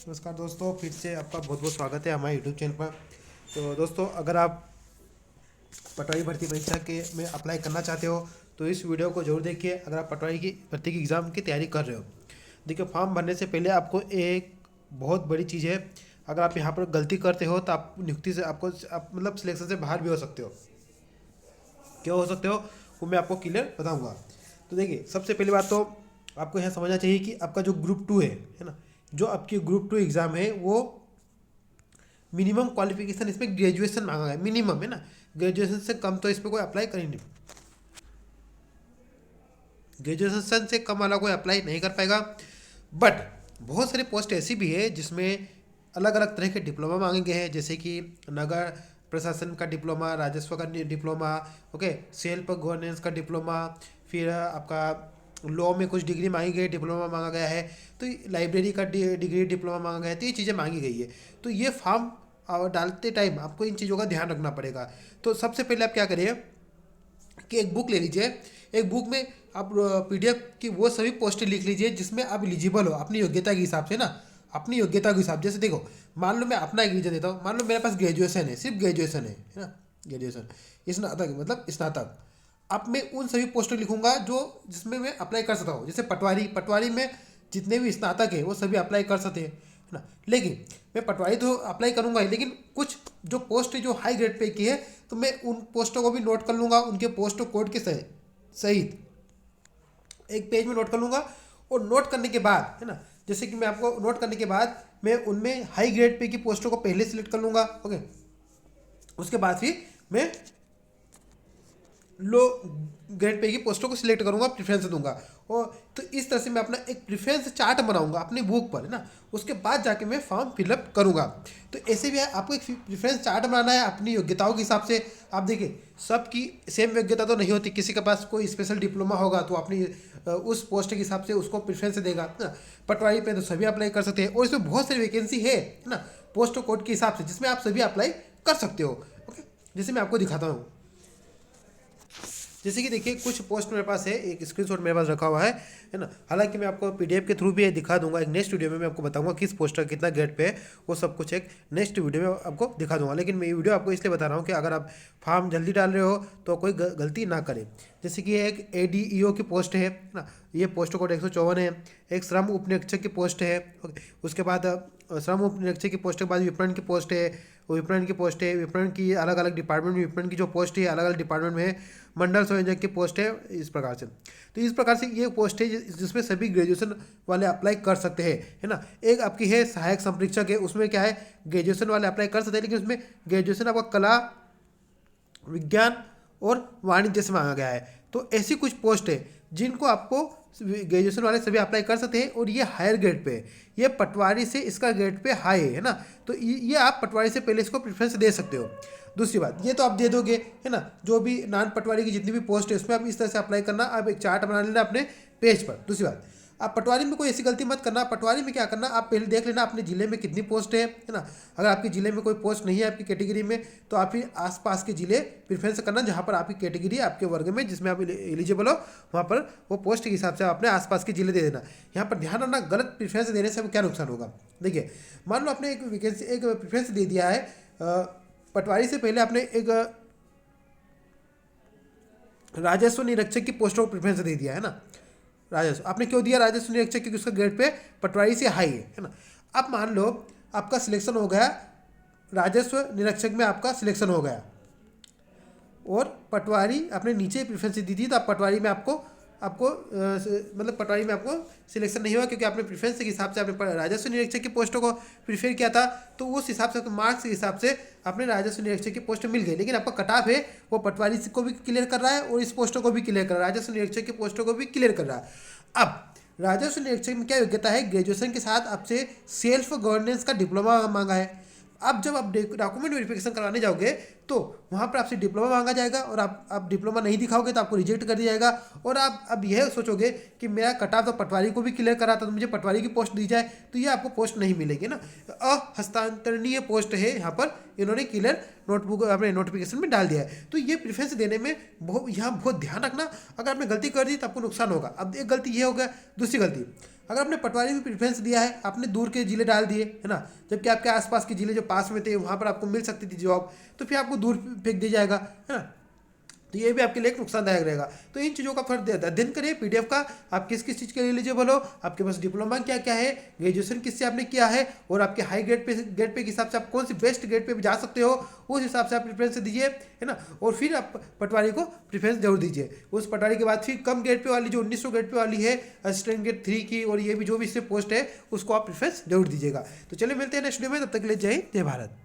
नमस्कार दोस्तों, फिर से आपका बहुत बहुत स्वागत है हमारे यूट्यूब चैनल पर। तो दोस्तों, अगर आप पटवारी भर्ती परीक्षा के में अप्लाई करना चाहते हो तो इस वीडियो को जरूर देखिए। अगर आप पटवारी की भर्ती की एग्ज़ाम की तैयारी कर रहे हो, देखिए फॉर्म भरने से पहले आपको एक बहुत बड़ी चीज़ है। अगर आप यहाँ पर गलती करते हो तो आप नियुक्ति से आप मतलब सिलेक्शन से बाहर भी हो सकते हो। क्यों हो सकते हो वो मैं आपको क्लियर बताऊंगा। तो देखिए, सबसे पहली बात तो आपको यहाँ समझना चाहिए कि आपका जो ग्रुप टू है ना, जो आपकी ग्रुप टू एग्ज़ाम है वो मिनिमम क्वालिफिकेशन इसमें ग्रेजुएशन मांगा गया है, मिनिमम है ना। ग्रेजुएशन से कम तो इस पर कोई अप्लाई कर ही नहीं, ग्रेजुएशन से कम वाला कोई अप्लाई नहीं कर पाएगा। बट बहुत सारी पोस्ट ऐसी भी है जिसमें अलग अलग तरह के डिप्लोमा मांगे गए हैं, जैसे कि नगर प्रशासन का डिप्लोमा, राजस्व का डिप्लोमा, ओके, सेल्फ गवर्नेंस का डिप्लोमा, फिर आपका लॉ में कुछ डिग्री मांगी गई, डिप्लोमा मांगा गया है, तो लाइब्रेरी का डिग्री डिप्लोमा मांगा गया है। तो ये चीज़ें मांगी गई है। तो ये फॉर्म डालते टाइम आपको इन चीज़ों का ध्यान रखना पड़ेगा। तो सबसे पहले आप क्या करिए कि एक बुक ले लीजिए। एक बुक में आप पीडीएफ की वो सभी पोस्टें लिख लीजिए जिसमें आप एलिजिबल हो अपनी योग्यता के हिसाब से ना, अपनी योग्यता के हिसाब। जैसे देखो, मान लो मैं अपना एक रीजन देता हूँ। मान लो मेरे पास ग्रेजुएशन है, सिर्फ ग्रेजुएशन है ना, ग्रेजुएशन स्नातक मतलब स्नातक। अब मैं उन सभी पोस्टें लिखूंगा जो जिसमें मैं अप्लाई कर सकता हूँ। जैसे पटवारी, पटवारी में जितने भी स्नातक है वो सभी अप्लाई कर सकते हैं, है ना। लेकिन मैं पटवारी तो अप्लाई करूंगा ही, लेकिन कुछ जो पोस्ट है जो हाई ग्रेड पे की है तो मैं उन पोस्टों को भी नोट कर लूँगा, उनके पोस्ट कोड के सहित एक पेज में नोट कर लूँगा। और नोट करने के बाद, है ना, जैसे कि मैं आपको नोट करने के बाद मैं उनमें हाई ग्रेड पे की पोस्टों को पहले सिलेक्ट कर लूँगा, ओके। उसके बाद फिर मैं लो ग्रेड पे की पोस्टों को सिलेक्ट करूंगा, प्रेफरेंस दूंगा। और तो इस तरह से मैं अपना एक प्रेफरेंस चार्ट बनाऊंगा अपनी बुक पर, है ना। उसके बाद जाके मैं फॉर्म फिलअप करूंगा। तो ऐसे भी है, आपको एक प्रेफरेंस चार्ट बनाना है अपनी योग्यताओं के हिसाब से। आप देखिए, सबकी सेम योग्यता तो नहीं होती, किसी के पास कोई स्पेशल डिप्लोमा होगा तो अपनी उस पोस्ट के हिसाब से उसको प्रेफरेंस देगा ना। पटवारी पे तो सभी अप्लाई कर सकते हैं और इसमें बहुत सारी वैकेंसी है ना, पोस्ट कोड के हिसाब से, जिसमें आप सभी अप्लाई कर सकते हो, ओके। जैसे मैं आपको दिखाता हूँ, जैसे कि देखिए कुछ पोस्ट मेरे पास है, एक स्क्रीनशॉट मेरे पास रखा हुआ है ना। हालांकि मैं आपको पीडीएफ के थ्रू भी दिखा दूंगा। एक नेक्स्ट वीडियो में मैं आपको बताऊंगा किस पोस्ट का कितना ग्रेड पे है, वो सब कुछ एक नेक्स्ट वीडियो में आपको दिखा दूंगा। लेकिन मैं ये वीडियो आपको इसलिए बता रहा हूँ कि अगर आप फॉर्म जल्दी डाल रहे हो तो कोई गलती ना करें। जैसे कि एक एडीईओ की पोस्ट है ना, ये पोस्ट कोड 154 है। एक श्रम उपनिरीक्षक की पोस्ट है, उसके बाद श्रम उपनिरीक्षक की पोस्ट के बाद विपणन की पोस्ट है, विपणन की पोस्ट है। विपणन की अलग अलग डिपार्टमेंट में विपणन की जो पोस्ट है अलग अलग डिपार्टमेंट में है। मंडल संयोजक की पोस्ट है, इस प्रकार से। तो इस प्रकार से ये पोस्ट है जिसमें सभी ग्रेजुएशन वाले अप्लाई कर सकते हैं, है ना। एक आपकी है सहायक संप्रेक्षक है, उसमें क्या है, ग्रेजुएशन वाले अप्लाई कर सकते हैं, लेकिन उसमें ग्रेजुएशन आपका कला, विज्ञान और वाणिज्य से मांगा गया है। तो ऐसी कुछ पोस्ट है जिनको आपको ग्रेजुएशन वाले सभी अप्लाई कर सकते हैं और ये हायर ग्रेड पे है। ये पटवारी से इसका ग्रेड पे हाई है ना। तो ये आप पटवारी से पहले इसको प्रेफरेंस दे सकते हो। दूसरी बात, ये तो आप दे दोगे, है ना। जो भी नॉन पटवारी की जितनी भी पोस्ट है उसमें आप इस तरह से अप्लाई करना, आप एक चार्ट बना लेना अपने पेज पर। दूसरी बात, आप पटवारी में कोई ऐसी गलती मत करना। पटवारी में क्या करना, आप पहले देख लेना अपने जिले में कितनी पोस्ट है ना। अगर आपके जिले में कोई पोस्ट नहीं है आपकी कैटेगरी में, तो आप फिर आसपास के जिले प्रेफरेंस करना जहाँ पर आपकी कैटेगरी आपके वर्ग में जिसमें आप एलिजिबल हो, वहाँ पर वो पोस्ट के हिसाब से अपने आसपास के जिले दे देना। यहाँ पर ध्यान रखना, गलत प्रेफरेंस देने से क्या नुकसान होगा। देखिए, मान लो आपने एक वैकेंसी, एक प्रेफरेंस दे दिया है, पटवारी से पहले आपने एक राजस्व निरीक्षक की पोस्ट को प्रेफरेंस दे दिया है ना। राजस्व आपने क्यों दिया राजस्व निरीक्षक, क्योंकि उसका ग्रेड पे पटवारी से हाई है ना। अब मान लो आपका सिलेक्शन हो गया, राजस्व निरीक्षक में आपका सिलेक्शन हो गया और पटवारी आपने नीचे प्रेफरेंस दी थी, तो आप पटवारी में आपको आपको मतलब पटवारी में आपको सिलेक्शन नहीं हुआ क्योंकि आपने प्रेफरेंस के हिसाब से आपने राजस्व निरीक्षक की पोस्टों को प्रीफर किया था। तो उस हिसाब से मार्क्स के हिसाब से आपने राजस्व निरीक्षक की पोस्ट मिल गई, लेकिन आपका कटाफ है वो पटवारी को भी क्लियर कर रहा है और इस पोस्टों को भी क्लियर कर रहा है, राजस्व निरीक्षक की पोस्टों को भी क्लियर कर रहा है। अब राजस्व निरीक्षक में क्या योग्यता है, ग्रेजुएशन के साथ आपसे सेल्फ गवर्नेंस का डिप्लोमा मांगा है। अब जब आप डॉक्यूमेंट वेरिफिकेशन कराने जाओगे तो वहाँ पर आपसे डिप्लोमा मांगा जाएगा और आप डिप्लोमा नहीं दिखाओगे तो आपको रिजेक्ट कर दिया जाएगा। और आप अब यह सोचोगे कि मेरा कट ऑफ तो पटवारी को भी क्लियर करा था तो मुझे पटवारी की पोस्ट दी जाए, तो ये आपको पोस्ट नहीं मिलेगी ना। अहस्तांतरणीय पोस्ट है, यहाँ पर इन्होंने क्लियर नोटबुक अपने नोटिफिकेशन में डाल दिया है। तो ये प्रेफरेंस देने में यहाँ बहुत ध्यान रखना। अगर आपने गलती कर दी तो आपको नुकसान होगा। अब एक गलती ये हो गया। दूसरी गलती, अगर आपने पटवारी में प्रेफरेंस दिया है, आपने दूर के जिले डाल दिए है ना, जबकि आपके आसपास के जिले जो पास में थे वहाँ पर आपको मिल सकती थी जॉब, तो फिर आपको दूर फेंक दिया जाएगा, है ना। तो ये भी आपके लिए एक नुकसानदायक रहेगा। तो इन चीज़ों का थोड़ा अध्ययन करिए पीडीएफ का, आप किस किस चीज़ के लिए एलिजिबल हो, आपके पास डिप्लोमा क्या क्या है, ग्रेजुएशन किससे आपने किया है, और आपके हाई ग्रेड पे के हिसाब से आप कौन सी बेस्ट ग्रेड पे भी जा सकते हो, उस हिसाब से आप प्रेफरेंस दीजिए, है ना। और फिर आप पटवारी को प्रेफरेंस जरूर दीजिए। उस पटवारी के बाद फिर कम ग्रेड पे वाली जो 1900 ग्रेड पे वाली है असिस्टेंट ग्रेड 3 की, और ये भी जो भी इससे पोस्ट है उसको आप प्रेफरेंस जरूर दीजिएगा। तो चलिए मिलते हैं नेक्स्ट वीडियो में, तब तक के लिए जय हिंद जय भारत।